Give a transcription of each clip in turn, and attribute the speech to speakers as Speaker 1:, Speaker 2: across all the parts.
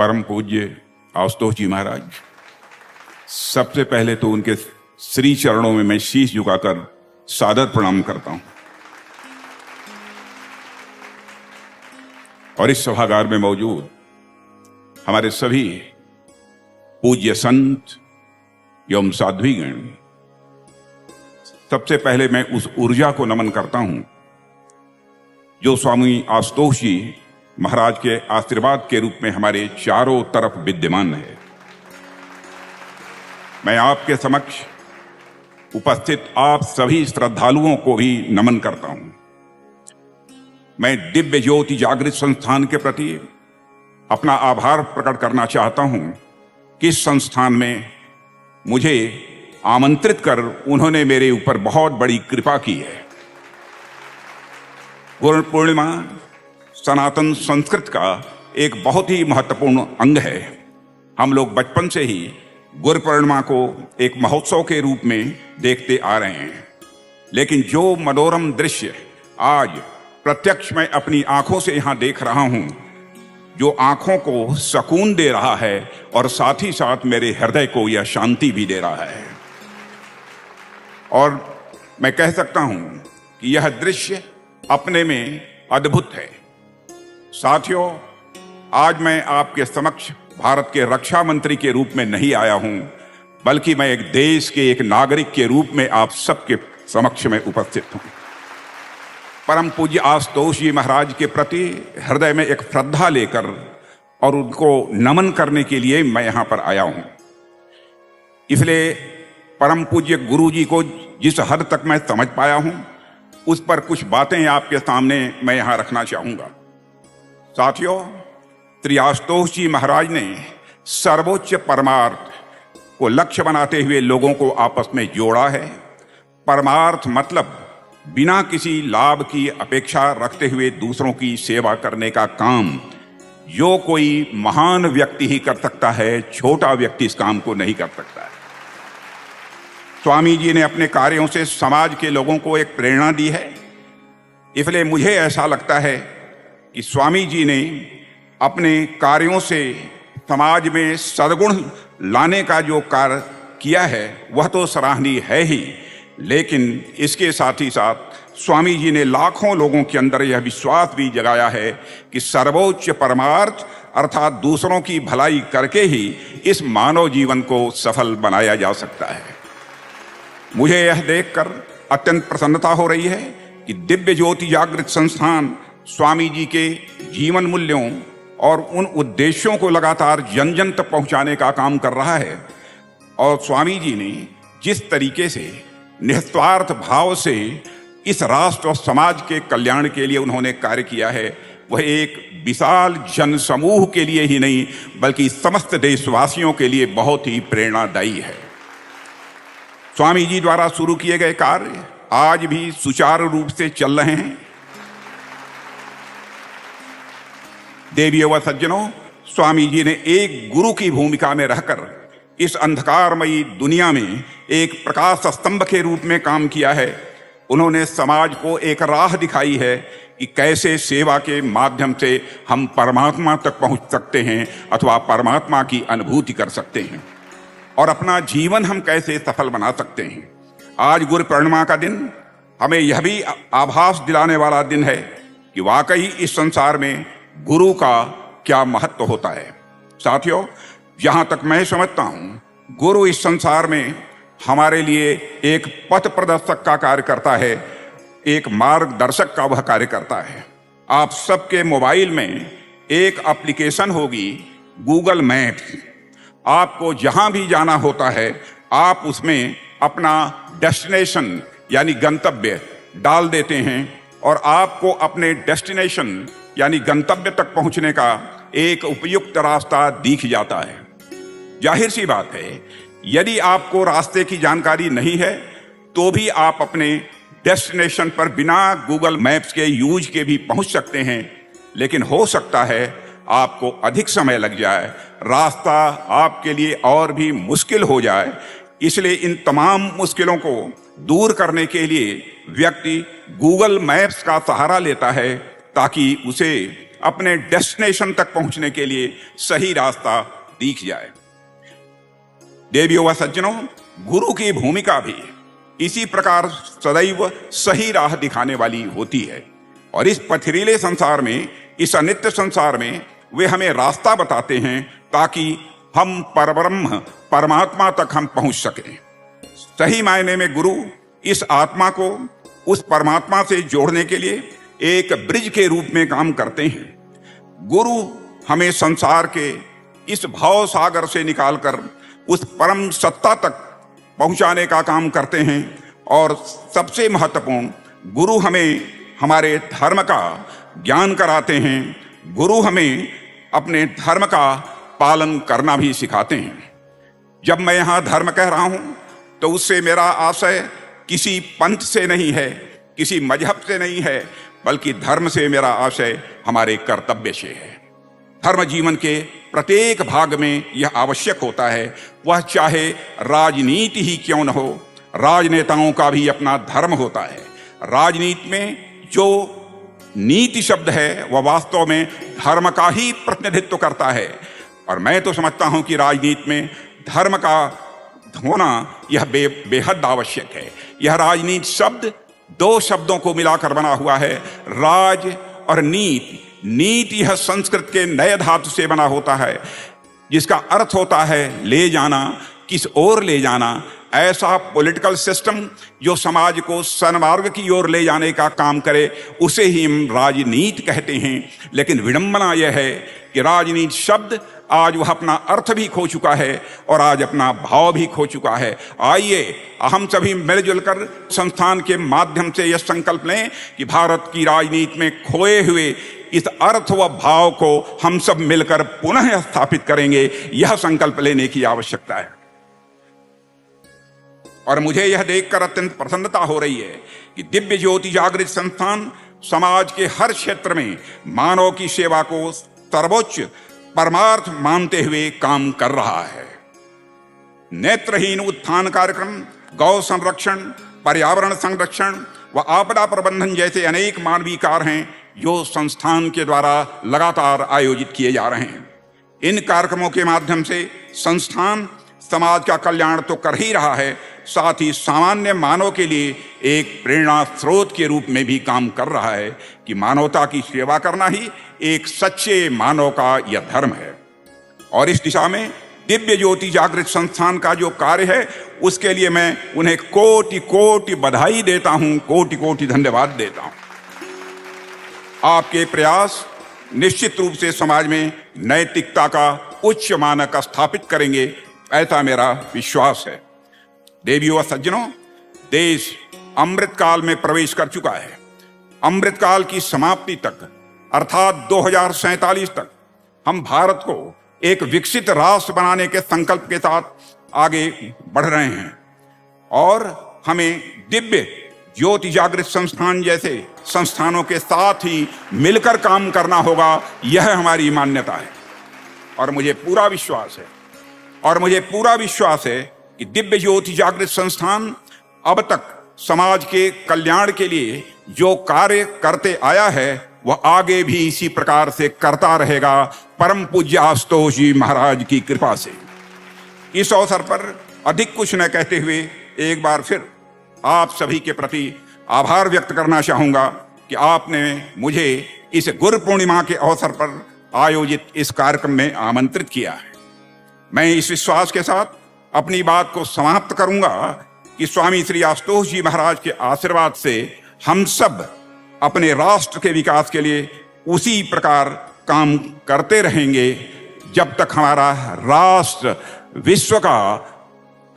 Speaker 1: परम पूज्य आशुतोष जी महाराज, सबसे पहले तो उनके श्री चरणों में मैं शीश झुकाकर सादर प्रणाम करता हूं और इस सभागार में मौजूद हमारे सभी पूज्य संत एवं साध्वीगण, सबसे पहले मैं उस ऊर्जा को नमन करता हूं जो स्वामी आशुतोष जी महाराज के आशीर्वाद के रूप में हमारे चारों तरफ विद्यमान है। मैं आपके समक्ष उपस्थित आप सभी श्रद्धालुओं को भी नमन करता हूं। मैं दिव्य ज्योति जागृत संस्थान के प्रति अपना आभार प्रकट करना चाहता हूं कि इस संस्थान में मुझे आमंत्रित कर उन्होंने मेरे ऊपर बहुत बड़ी कृपा की है। गुरु पूर्णिमा सनातन संस्कृत का एक बहुत ही महत्वपूर्ण अंग है। हम लोग बचपन से ही गुरु पूर्णिमा को एक महोत्सव के रूप में देखते आ रहे हैं, लेकिन जो मनोरम दृश्य आज प्रत्यक्ष मैं अपनी आंखों से यहां देख रहा हूं, जो आंखों को सुकून दे रहा है और साथ ही साथ मेरे हृदय को यह शांति भी दे रहा है, और मैं कह सकता हूं कि यह दृश्य अपने में अद्भुत है। साथियों, आज मैं आपके समक्ष भारत के रक्षा मंत्री के रूप में नहीं आया हूं, बल्कि मैं एक देश के एक नागरिक के रूप में आप सबके समक्ष में उपस्थित हूं। परम पूज्य आशुतोष जी महाराज के प्रति हृदय में एक श्रद्धा लेकर और उनको नमन करने के लिए मैं यहां पर आया हूं। इसलिए परम पूज्य गुरु जी को जिस हद तक मैं समझ पाया हूं, उस पर कुछ बातें आपके सामने मैं यहां रखना चाहूंगा। साथियों, श्री आशुतोष जी महाराज ने सर्वोच्च परमार्थ को लक्ष्य बनाते हुए लोगों को आपस में जोड़ा है। परमार्थ मतलब बिना किसी लाभ की अपेक्षा रखते हुए दूसरों की सेवा करने का काम जो कोई महान व्यक्ति ही कर सकता है, छोटा व्यक्ति इस काम को नहीं कर सकता है। स्वामी जी ने अपने कार्यों से समाज के लोगों को एक प्रेरणा दी है। इसलिए मुझे ऐसा लगता है कि स्वामी जी ने अपने कार्यों से समाज में सद्गुण लाने का जो कार्य किया है वह तो सराहनीय है ही, लेकिन इसके साथ ही साथ स्वामी जी ने लाखों लोगों के अंदर यह विश्वास भी जगाया है कि सर्वोच्च परमार्थ अर्थात दूसरों की भलाई करके ही इस मानव जीवन को सफल बनाया जा सकता है। मुझे यह देखकर अत्यंत प्रसन्नता हो रही है कि दिव्य ज्योति जागृत संस्थान स्वामी जी के जीवन मूल्यों और उन उद्देश्यों को लगातार जन जन तक पहुंचाने का काम कर रहा है। और स्वामी जी ने जिस तरीके से निस्वार्थ भाव से इस राष्ट्र और समाज के कल्याण के लिए उन्होंने कार्य किया है, वह एक विशाल जन समूह के लिए ही नहीं बल्कि समस्त देशवासियों के लिए बहुत ही प्रेरणादायी है। स्वामी जी द्वारा शुरू किए गए कार्य आज भी सुचारू रूप से चल रहे हैं। देवियों व सज्जनों, स्वामी जी ने एक गुरु की भूमिका में रहकर इस अंधकारमयी दुनिया में एक प्रकाश स्तंभ के रूप में काम किया है। उन्होंने समाज को एक राह दिखाई है कि कैसे सेवा के माध्यम से हम परमात्मा तक पहुंच सकते हैं अथवा परमात्मा की अनुभूति कर सकते हैं और अपना जीवन हम कैसे सफल बना सकते हैं। आज गुरु पूर्णिमा का दिन हमें यह भी आभास दिलाने वाला दिन है कि वाकई इस संसार में गुरु का क्या महत्व होता है। साथियों, जहां तक मैं समझता हूं, गुरु इस संसार में हमारे लिए एक पथ प्रदर्शक का कार्य करता है, एक मार्गदर्शक का वह कार्य करता है। आप सबके मोबाइल में एक एप्लीकेशन होगी, गूगल मैप्स। आपको जहां भी जाना होता है आप उसमें अपना डेस्टिनेशन यानी गंतव्य डाल देते हैं और आपको अपने डेस्टिनेशन यानी गंतव्य तक पहुंचने का एक उपयुक्त रास्ता दिख जाता है। जाहिर सी बात है, यदि आपको रास्ते की जानकारी नहीं है तो भी आप अपने डेस्टिनेशन पर बिना गूगल मैप्स के यूज के भी पहुंच सकते हैं, लेकिन हो सकता है आपको अधिक समय लग जाए, रास्ता आपके लिए और भी मुश्किल हो जाए। इसलिए इन तमाम मुश्किलों को दूर करने के लिए व्यक्ति गूगल मैप्स का सहारा लेता है ताकि उसे अपने डेस्टिनेशन तक पहुंचने के लिए सही रास्ता दिख जाए। देवियों व सज्जनों, गुरु की भूमिका भी इसी प्रकार सदैव सही राह दिखाने वाली होती है और इस पथरीले संसार में, इस अनित्य संसार में वे हमें रास्ता बताते हैं ताकि हम परब्रह्म परमात्मा तक हम पहुंच सकें। सही मायने में गुरु इस आत्मा को उस परमात्मा से जोड़ने के लिए एक ब्रिज के रूप में काम करते हैं। गुरु हमें संसार के इस भाव सागर से निकालकर उस परम सत्ता तक पहुंचाने का काम करते हैं और सबसे महत्वपूर्ण, गुरु हमें हमारे धर्म का ज्ञान कराते हैं। गुरु हमें अपने धर्म का पालन करना भी सिखाते हैं। जब मैं यहाँ धर्म कह रहा हूँ तो उससे मेरा आशय किसी पंथ से नहीं है, किसी मजहब से नहीं है, बल्कि धर्म से मेरा आशय हमारे कर्तव्य से है। धर्म जीवन के प्रत्येक भाग में यह आवश्यक होता है, वह चाहे राजनीति ही क्यों न हो। राजनेताओं का भी अपना धर्म होता है। राजनीति में जो नीति शब्द है वह वास्तव में धर्म का ही प्रतिनिधित्व करता है और मैं तो समझता हूं कि राजनीति में धर्म का होना यह बेहद आवश्यक है। यह राजनीति शब्द दो शब्दों को मिलाकर बना हुआ है, राज और नीति। नीति यह संस्कृत के नए धातु से बना होता है जिसका अर्थ होता है ले जाना, किस ओर ले जाना। ऐसा पॉलिटिकल सिस्टम जो समाज को सन्मार्ग की ओर ले जाने का काम करे उसे ही हम राजनीति कहते हैं। लेकिन विडंबना यह है कि राजनीति शब्द आज वह अपना अर्थ भी खो चुका है और आज अपना भाव भी खो चुका है। आइए हम सभी मिलजुल कर संस्थान के माध्यम से यह संकल्प लें कि भारत की राजनीति में खोए हुए इस अर्थ व भाव को हम सब मिलकर पुनः स्थापित करेंगे। यह संकल्प लेने की आवश्यकता है और मुझे यह देखकर अत्यंत प्रसन्नता हो रही है कि दिव्य ज्योति जागृत संस्थान समाज के हर क्षेत्र में मानव की सेवा को सर्वोच्च परमार्थ मानते हुए काम कर रहा है। नेत्रहीन उत्थान कार्यक्रम, गौ संरक्षण, पर्यावरण संरक्षण व आपदा प्रबंधन जैसे अनेक मानवीय कार्य हैं जो संस्थान के द्वारा लगातार आयोजित किए जा रहे हैं। इन कार्यक्रमों के माध्यम से संस्थान समाज का कल्याण तो कर ही रहा है, साथ ही सामान्य मानव के लिए एक प्रेरणा स्रोत के रूप में भी काम कर रहा है कि मानवता की सेवा करना ही एक सच्चे मानव का यह धर्म है। और इस दिशा में दिव्य ज्योति जागृत संस्थान का जो कार्य है उसके लिए मैं उन्हें कोटि कोटि बधाई देता हूं, कोटि कोटि धन्यवाद देता हूं। आपके प्रयास निश्चित रूप से समाज में नैतिकता का उच्च मानक स्थापित करेंगे, ऐसा मेरा विश्वास है। देवियों व सज्जनों, देश अमृत काल में प्रवेश कर चुका है। अमृत काल की समाप्ति तक अर्थात 2047 तक हम भारत को एक विकसित राष्ट्र बनाने के संकल्प के साथ आगे बढ़ रहे हैं और हमें दिव्य ज्योति जागृत संस्थान जैसे संस्थानों के साथ ही मिलकर काम करना होगा। यह हमारी मान्यता है और मुझे पूरा विश्वास है कि दिव्य ज्योति जागृत संस्थान अब तक समाज के कल्याण के लिए जो कार्य करते आया है वह आगे भी इसी प्रकार से करता रहेगा, परम पूज्य आशुतोष जी महाराज की कृपा से। इस अवसर पर अधिक कुछ न कहते हुए एक बार फिर आप सभी के प्रति आभार व्यक्त करना चाहूंगा कि आपने मुझे इस गुरु पूर्णिमा के अवसर पर आयोजित इस कार्यक्रम में आमंत्रित किया है। मैं इस विश्वास के साथ अपनी बात को समाप्त करूंगा कि स्वामी श्री आशुतोष जी महाराज के आशीर्वाद से हम सब अपने राष्ट्र के विकास के लिए उसी प्रकार काम करते रहेंगे जब तक हमारा राष्ट्र विश्व का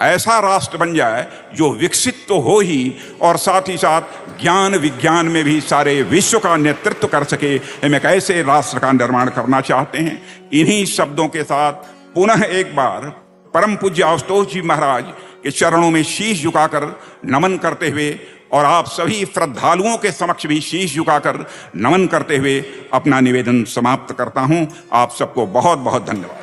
Speaker 1: ऐसा राष्ट्र बन जाए जो विकसित तो हो ही और साथ ही साथ ज्ञान विज्ञान में भी सारे विश्व का नेतृत्व कर सके। हम एक ऐसे राष्ट्र का निर्माण करना चाहते हैं। इन्हीं शब्दों के साथ पुनः एक बार परम पूज्य आशुतोष जी महाराज के चरणों में शीश झुकाकर नमन करते हुए और आप सभी श्रद्धालुओं के समक्ष भी शीश झुकाकर नमन करते हुए अपना निवेदन समाप्त करता हूं। आप सबको बहुत बहुत धन्यवाद।